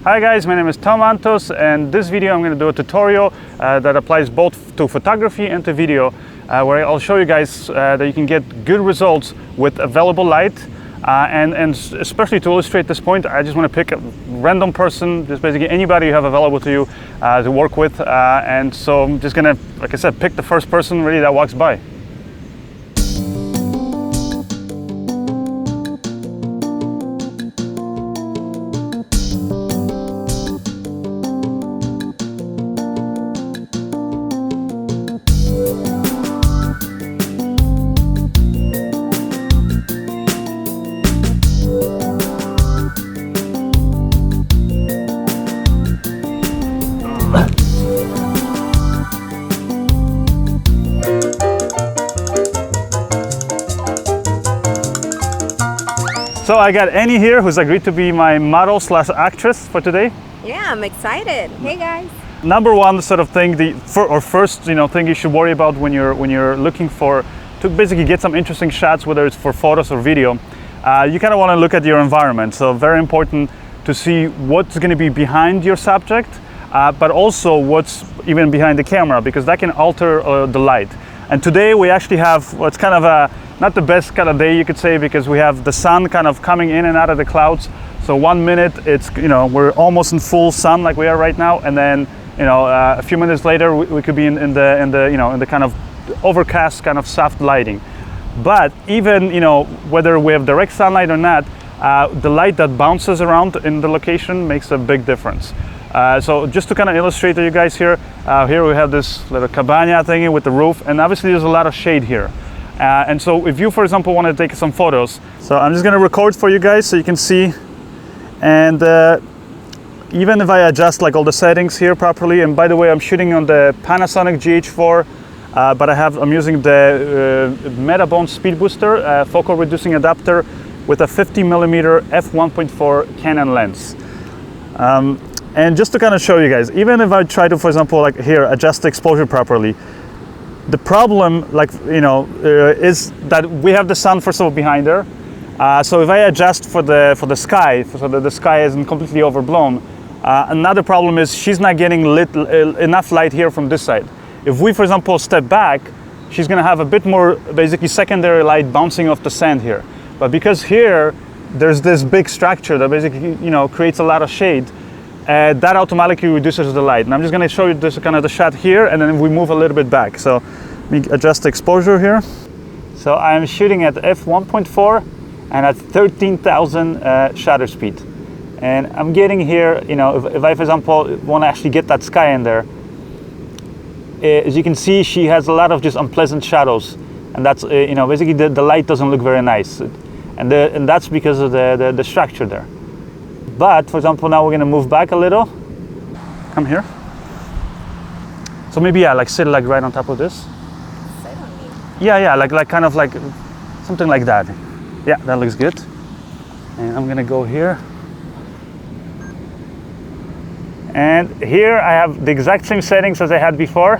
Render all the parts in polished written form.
Hi guys, my name is Tom Antos, and this video I'm going to do a tutorial that applies both to photography and to video, where I'll show you guys that you can get good results with available light, and especially to illustrate this point, I just want to pick a random person, just basically anybody you have available to you to work with, and so I'm just going to, like I said, pick the first person really that walks by. So I got Annie here, who's agreed to be my model / actress for today. Yeah, I'm excited. Hey guys. Number one sort of thing, first thing you should worry about when you're looking to basically get some interesting shots, whether it's for photos or video, you kind of want to look at your environment. So very important to see what's going to be behind your subject, but also what's even behind the camera, because that can alter the light. And today we actually have what's kind of not the best kind of day, you could say, because we have the sun kind of coming in and out of the clouds. So 1 minute it's we're almost in full sun like we are right now, and then a few minutes later we could be in the kind of overcast kind of soft lighting. But even whether we have direct sunlight or not, the light that bounces around in the location makes a big difference. So just to kind of illustrate to you guys here, here we have this little cabana thingy with the roof, and obviously there's a lot of shade here. And so if you, for example, want to take some photos, so I'm just going to record for you guys so you can see. And even if I adjust like all the settings here properly, and by the way, I'm shooting on the Panasonic GH4, but I'm using the Metabone Speed Booster focal reducing adapter with a 50mm f1.4 Canon lens. And just to kind of show you guys, even if I try to, for example, like here, adjust the exposure properly, the problem, is that we have the sun first of all behind there. So if I adjust for the sky, so that the sky isn't completely overblown, another problem is she's not getting enough light here from this side. If we, for example, step back, she's going to have a bit more basically secondary light bouncing off the sand here. But because here there's this big structure that basically creates a lot of shade, that automatically reduces the light. And I'm just going to show you this kind of the shot here, and then we move a little bit back. So let me adjust the exposure here. So I'm shooting at f1.4 and at 13,000 shutter speed. And I'm getting here, if I, for example, want to actually get that sky in there, as you can see, she has a lot of just unpleasant shadows. And that's, basically the light doesn't look very nice. And that's because of the structure there. But, for example, now we're going to move back a little. Come here. So maybe, yeah, like sit like right on top of this. Sit on me. Yeah, like kind of like something like that. Yeah, that looks good. And I'm going to go here. And here I have the exact same settings as I had before.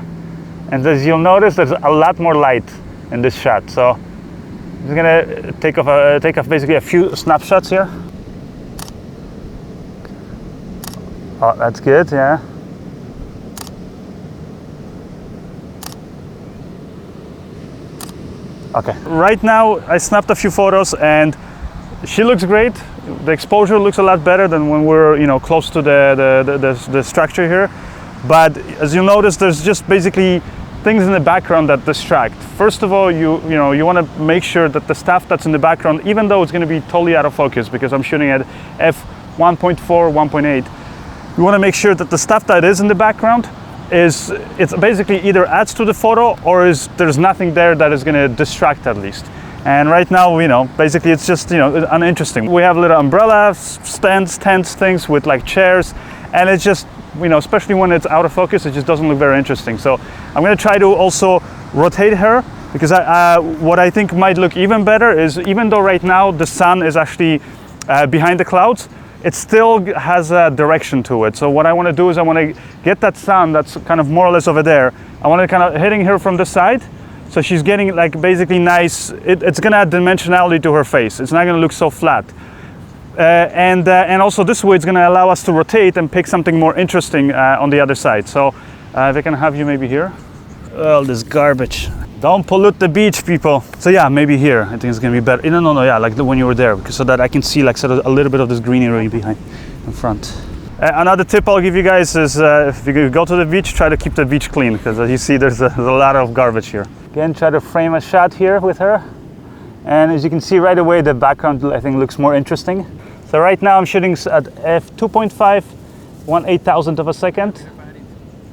And as you'll notice, there's a lot more light in this shot. So I'm just going to take off basically a few snapshots here. Oh, that's good, yeah. Okay. Right now, I snapped a few photos, and she looks great. The exposure looks a lot better than when we're, close to the structure here. But as you notice, there's just basically things in the background that distract. First of all, you want to make sure that the stuff that's in the background, even though it's going to be totally out of focus because I'm shooting at f1.4, 1.8. You want to make sure that the stuff that is in the background it's basically either adds to the photo or there's nothing there that is going to distract at least. And right now, basically it's just, uninteresting. We have little umbrella stands, tents, things with like chairs, and it's just, especially when it's out of focus, it just doesn't look very interesting. So I'm going to try to also rotate her, because what I think might look even better is, even though right now the sun is actually behind the clouds, it still has a direction to it. So what I want to do is I want to get that sun that's kind of more or less over there. I want to kind of hitting her from the side, so she's getting like basically nice. It's going to add dimensionality to her face. It's not going to look so flat. And also this way it's going to allow us to rotate and pick something more interesting on the other side. So if I can have you maybe here. Oh, this garbage. Don't pollute the beach, people. So yeah, maybe here. I think it's going to be better. No, yeah, like when you were there, so that I can see like sort of a little bit of this greenery behind, in front. Another tip I'll give you guys is if you go to the beach, try to keep the beach clean, because as you see, there's a lot of garbage here. Again, try to frame a shot here with her. And as you can see right away, the background I think looks more interesting. So right now I'm shooting at f2.5, 1/8,000th of a second,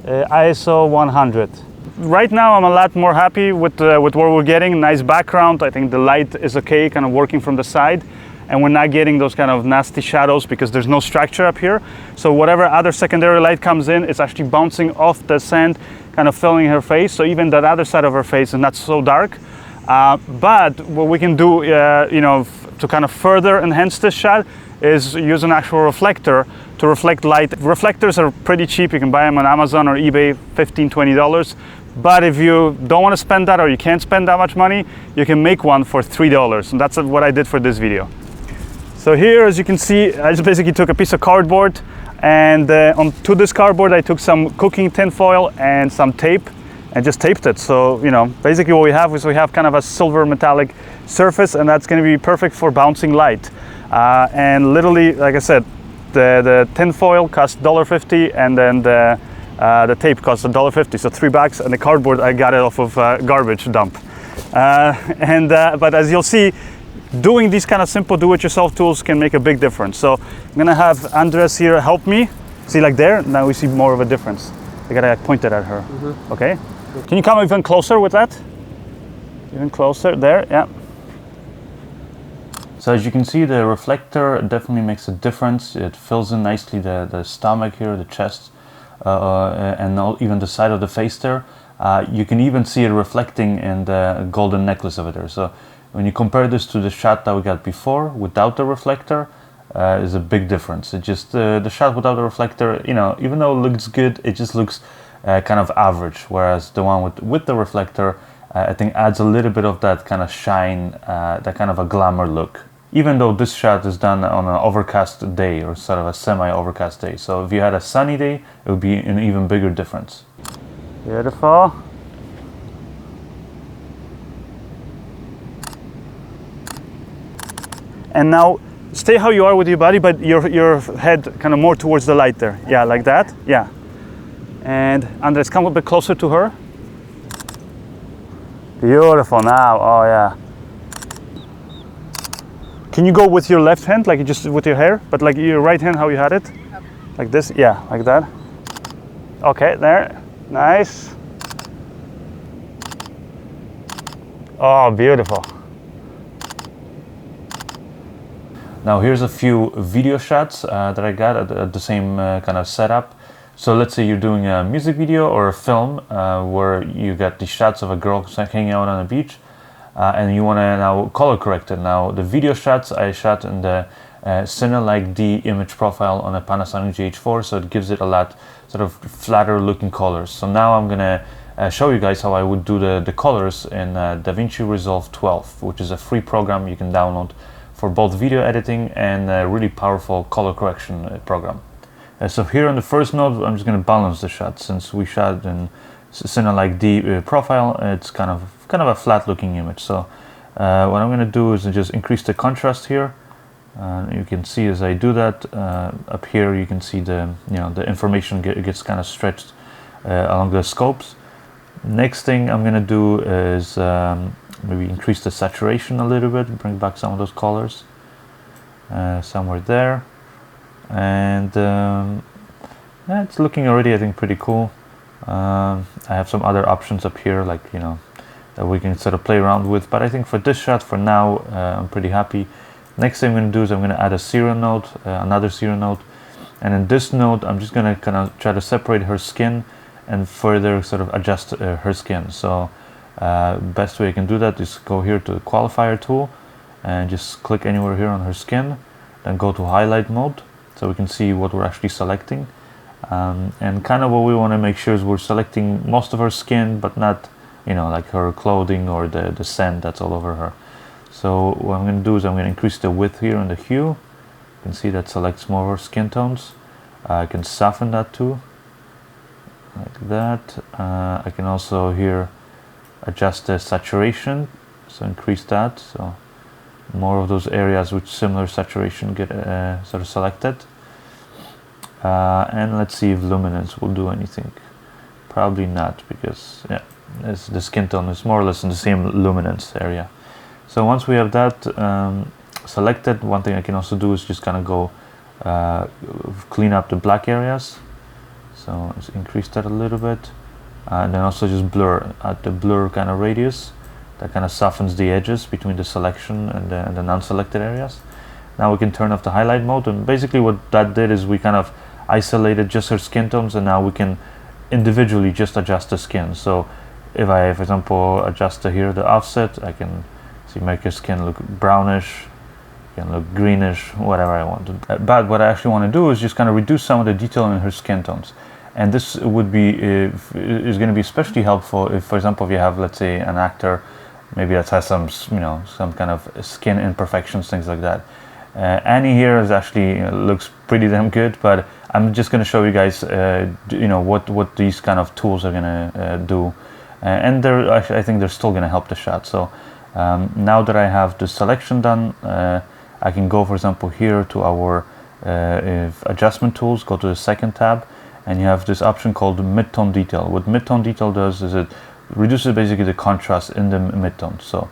ISO 100. Right now I'm a lot more happy with what we're getting. Nice background. I think the light is okay, kind of working from the side. And we're not getting those kind of nasty shadows because there's no structure up here. So whatever other secondary light comes in, it's actually bouncing off the sand, kind of filling her face. So even that other side of her face is not so dark. But what we can do, to kind of further enhance this shot is use an actual reflector to reflect light. Reflectors are pretty cheap. You can buy them on Amazon or eBay, $15, $20. But if you don't want to spend that, or you can't spend that much money, you can make one for $3. And that's what I did for this video. So here, as you can see, I just basically took a piece of cardboard, and onto this cardboard I took some cooking tin foil and some tape and just taped it. So, basically what we have is we have kind of a silver metallic surface, and that's going to be perfect for bouncing light. And literally, like I said, the tin foil cost $1.50, and then the tape costs $1.50, so $3. And the cardboard, I got it off of garbage dump. But as you'll see, doing these kind of simple do-it-yourself tools can make a big difference. So I'm gonna have Andres here help me. See, like there, now we see more of a difference. I gotta point it at her. Okay? Can you come even closer with that? Even closer, there, yeah. So as you can see, the reflector definitely makes a difference. It fills in nicely the stomach here, the chest, and even the side of the face there. You can even see it reflecting in the golden necklace over there. So when you compare this to the shot that we got before without the reflector, is a big difference. It just the shot without the reflector, even though it looks good, it just looks kind of average. Whereas the one with the reflector, I think adds a little bit of that kind of shine, that kind of a glamour look. Even though this shot is done on an overcast day, or sort of a semi-overcast day. So if you had a sunny day, it would be an even bigger difference. Beautiful. And now stay how you are with your body, but your head kind of more towards the light there. Yeah, like that. Yeah. And Andres, come a bit closer to her. Beautiful now. Oh yeah. Can you go with your left hand, like just with your hair, but like your right hand, how you had it? Okay. Like this? Yeah, like that. Okay, there. Nice. Oh, beautiful. Now here's a few video shots that I got at the same kind of setup. So let's say you're doing a music video or a film where you got the shots of a girl hanging out on the beach, and you want to now color correct it. Now the video shots I shot in the Cine D image profile on a Panasonic GH4, so it gives it a lot sort of flatter looking colors. So now I'm gonna show you guys how I would do the colors in DaVinci Resolve 12, which is a free program you can download for both video editing and a really powerful color correction program. So here on the first node, I'm just going to balance the shot. Since we shot in Cine D profile, it's kind of a flat looking image. So what I'm going to do is just increase the contrast here. You can see as I do that, up here you can see the information gets kind of stretched along the scopes. Next thing I'm going to do is maybe increase the saturation a little bit, bring back some of those colors somewhere there. And yeah, it's looking already, I think, pretty cool. I have some other options up here, like that we can sort of play around with, but I think for this shot, for now, I'm pretty happy. Next thing I'm going to do is I'm going to add a serial node, another serial node, and in this node I'm just going to kind of try to separate her skin and further sort of adjust her skin. So best way I can do that is go here to the qualifier tool and just click anywhere here on her skin, then go to highlight mode so we can see what we're actually selecting. And kind of what we want to make sure is we're selecting most of her skin, but not like her clothing or the sand that's all over her. So what I'm going to do is I'm going to increase the width here and the hue, can see that selects more of our skin tones. I can soften that too, like that. I can also here adjust the saturation, so increase that, so more of those areas with similar saturation get sort of selected. And let's see if luminance will do anything. Probably not, because yeah, the skin tone is more or less in the same luminance area. So once we have that selected, one thing I can also do is just kind of go clean up the black areas. So let's increase that a little bit, and then also just blur at the blur kind of radius. That kind of softens the edges between the selection and the non-selected areas. Now we can turn off the highlight mode, and basically what that did is we kind of isolated just her skin tones, and now we can individually just adjust the skin. So if I, for example, adjust here the offset, I can see make her skin look brownish, can look greenish, whatever I want. But what I actually want to do is just kind of reduce some of the detail in her skin tones. And this would be is going to be especially helpful if, for example, if you have, let's say, an actor maybe that has some, you know, some kind of skin imperfections, things like that. Annie here is actually looks pretty damn good, but I'm just going to show you guys, you know, what these kind of tools are going to do, and they're actually, I think they're still going to help the shot. So now that I have the selection done, I can go, for example, here to our adjustment tools, go to the second tab, and you have this option called mid-tone detail. What mid-tone detail does is it reduces basically the contrast in the mid-tone, so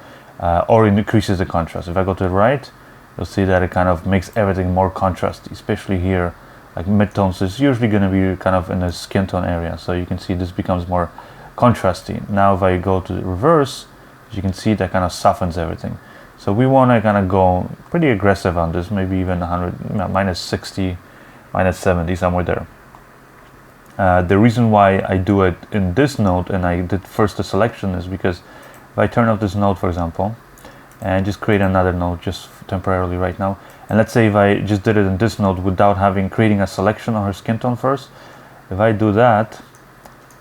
or it increases the contrast. If I go to the right, you'll see that it kind of makes everything more contrasty, especially here. Like mid-tones is usually going to be kind of in the skin tone area, so you can see this becomes more contrasty. Now if I go to the reverse, you can see that kind of softens everything. So we want to kind of go pretty aggressive on this, maybe even 100, you know, minus 60, minus 70, somewhere there. The reason why I do it in this node and I did first the selection is because if I turn off this node, for example, and just create another node just temporarily right now, and let's say if I just did it in this node without creating a selection on her skin tone first, if I do that,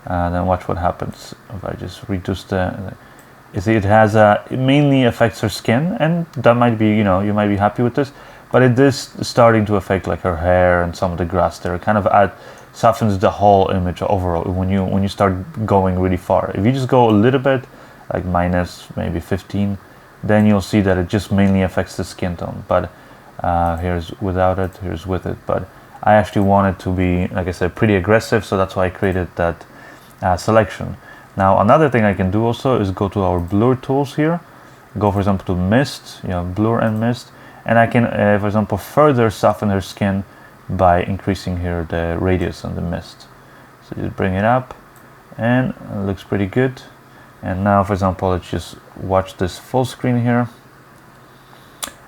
then watch what happens. If I just reduce you see it has it mainly affects her skin, and that might be, you know, you might be happy with this, but it is starting to affect like her hair and some of the grass there. It kind of softens the whole image overall when you start going really far. If you just go a little bit, like minus maybe 15, then you'll see that it just mainly affects the skin tone. But here's without it, here's with it. But I actually want it to be, like I said, pretty aggressive, so that's why I created that selection. Now another thing I can do also is go to our blur tools here, go for example to mist, you know, blur and mist, and I can for example further soften her skin by increasing here the radius on the mist. So just bring it up, and it looks pretty good. And now, for example, let's just watch this full screen here.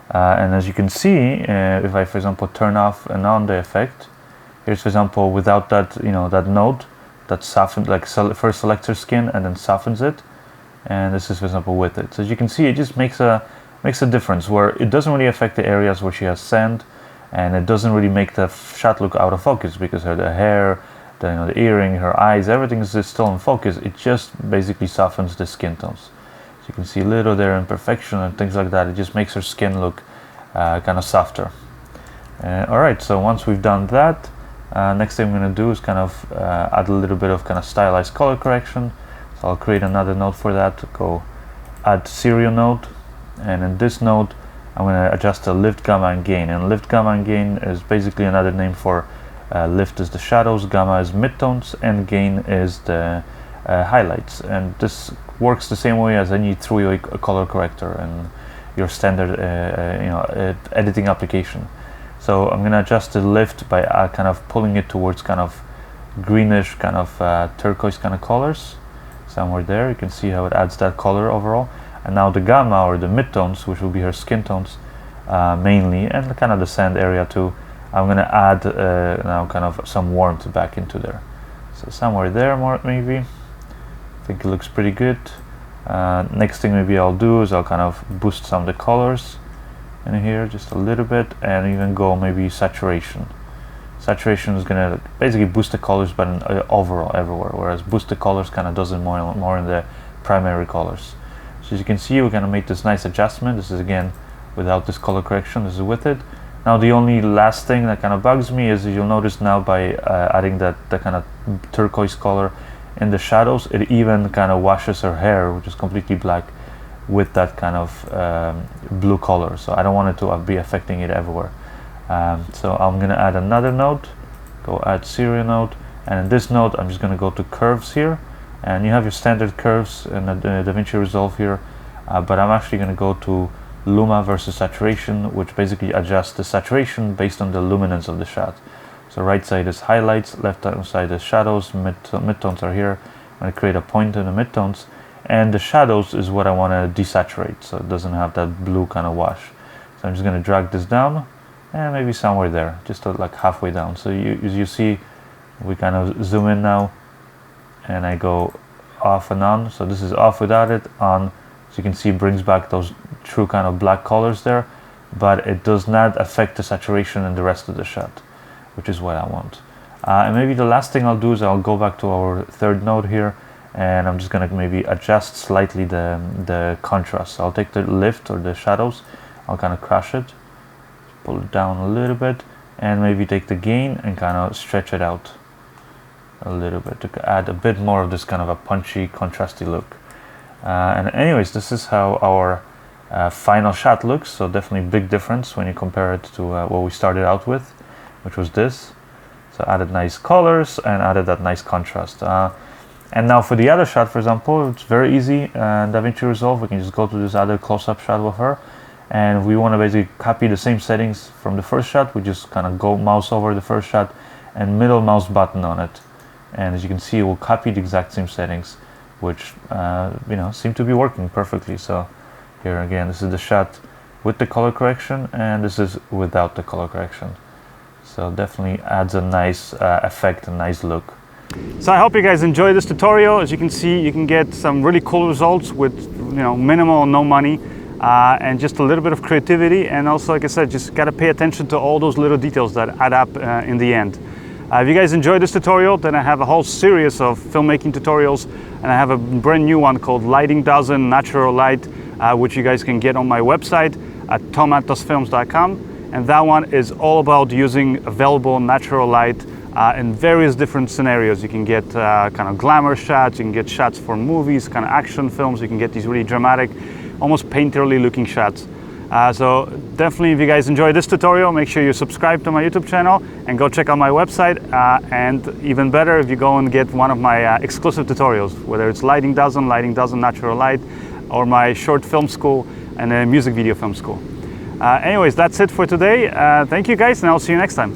And as you can see, if I, for example, turn off and on the effect, here's, for example, without that, you know, that node that softens, like first selects her skin and then softens it. And this is, for example, with it. So as you can see, it just makes a difference where it doesn't really affect the areas where she has sand, and it doesn't really make the shot look out of focus because the hair, you know, the earring, her eyes, everything is still in focus. It just basically softens the skin tones. So you can see a little there imperfection and things like that. It just makes her skin look kind of softer. Alright, so once we've done that, next thing I'm going to do is kind of add a little bit of kind of stylized color correction. So I'll create another node for that. Go add serial node, and in this node I'm going to adjust the lift, gamma, and gain. And lift, gamma, and gain is basically another name for lift is the shadows, gamma is midtones, and gain is the highlights. And this works the same way as any 3D color corrector and your standard editing application. So I'm going to adjust the lift by kind of pulling it towards kind of greenish, kind of turquoise kind of colors. Somewhere there, you can see how it adds that color overall. And now the gamma, or the midtones, which will be her skin tones mainly, and kind of the sand area too, I'm going to add now kind of some warmth back into there. So somewhere there more maybe. I think it looks pretty good. Next thing maybe I'll do is I'll kind of boost some of the colors in here just a little bit, and even go maybe saturation. Saturation is going to basically boost the colors, but overall everywhere, whereas boost the colors kind of does it more in the primary colors. So as you can see, we're going to make this nice adjustment. This is again without this color correction, this is with it. Now the only last thing that kind of bugs me is you'll notice now by adding that kind of turquoise color in the shadows, it even kind of washes her hair, which is completely black, with that kind of blue color. So I don't want it to be affecting it everywhere. So I'm gonna add another node, go add serial node, and in this node I'm just gonna go to curves here, and you have your standard curves in the DaVinci Resolve here, but I'm actually gonna go to Luma versus saturation, which basically adjusts the saturation based on the luminance of the shot. So right side is highlights, left side is shadows, midtones are here. I'm going to create a point in the midtones, and the shadows is what I want to desaturate, so it doesn't have that blue kind of wash. So I'm just going to drag this down, and maybe somewhere there, just like halfway down. So as you see, we kind of zoom in now, and I go off and on. So this is off without it, on. So you can see brings back those true kind of black colors there, but it does not affect the saturation in the rest of the shot, which is what I want. And maybe the last thing I'll do is I'll go back to our third node here, and I'm just gonna maybe adjust slightly the contrast. So I'll take the lift or the shadows, I'll kind of crush it, pull it down a little bit, and maybe take the gain and kind of stretch it out a little bit to add a bit more of this kind of a punchy, contrasty look. And anyways, this is how our final shot looks. So definitely big difference when you compare it to what we started out with, which was this. So added nice colors and added that nice contrast. And now for the other shot, for example, it's very easy. DaVinci Resolve, we can just go to this other close-up shot with her, and we want to basically copy the same settings from the first shot. We just kind of go mouse over the first shot and middle mouse button on it, and as you can see, it will copy the exact same settings, which seem to be working perfectly. So here again, this is the shot with the color correction, and this is without the color correction. So definitely adds a nice effect, a nice look. So I hope you guys enjoy this tutorial. As you can see, you can get some really cool results with minimal or no money, and just a little bit of creativity. And also, like I said, just gotta pay attention to all those little details that add up in the end. If you guys enjoyed this tutorial, then I have a whole series of filmmaking tutorials, and I have a brand new one called Lighting Dozen Natural Light, which you guys can get on my website at tomantosfilms.com. And that one is all about using available natural light in various different scenarios. You can get kind of glamour shots, you can get shots for movies, kind of action films, you can get these really dramatic, almost painterly looking shots. So definitely, if you guys enjoyed this tutorial, make sure you subscribe to my YouTube channel and go check out my website. And even better, if you go and get one of my exclusive tutorials, whether it's Lighting Dozen Natural Light, or my short film school and a music video film school. Anyways, that's it for today. Thank you guys, and I'll see you next time.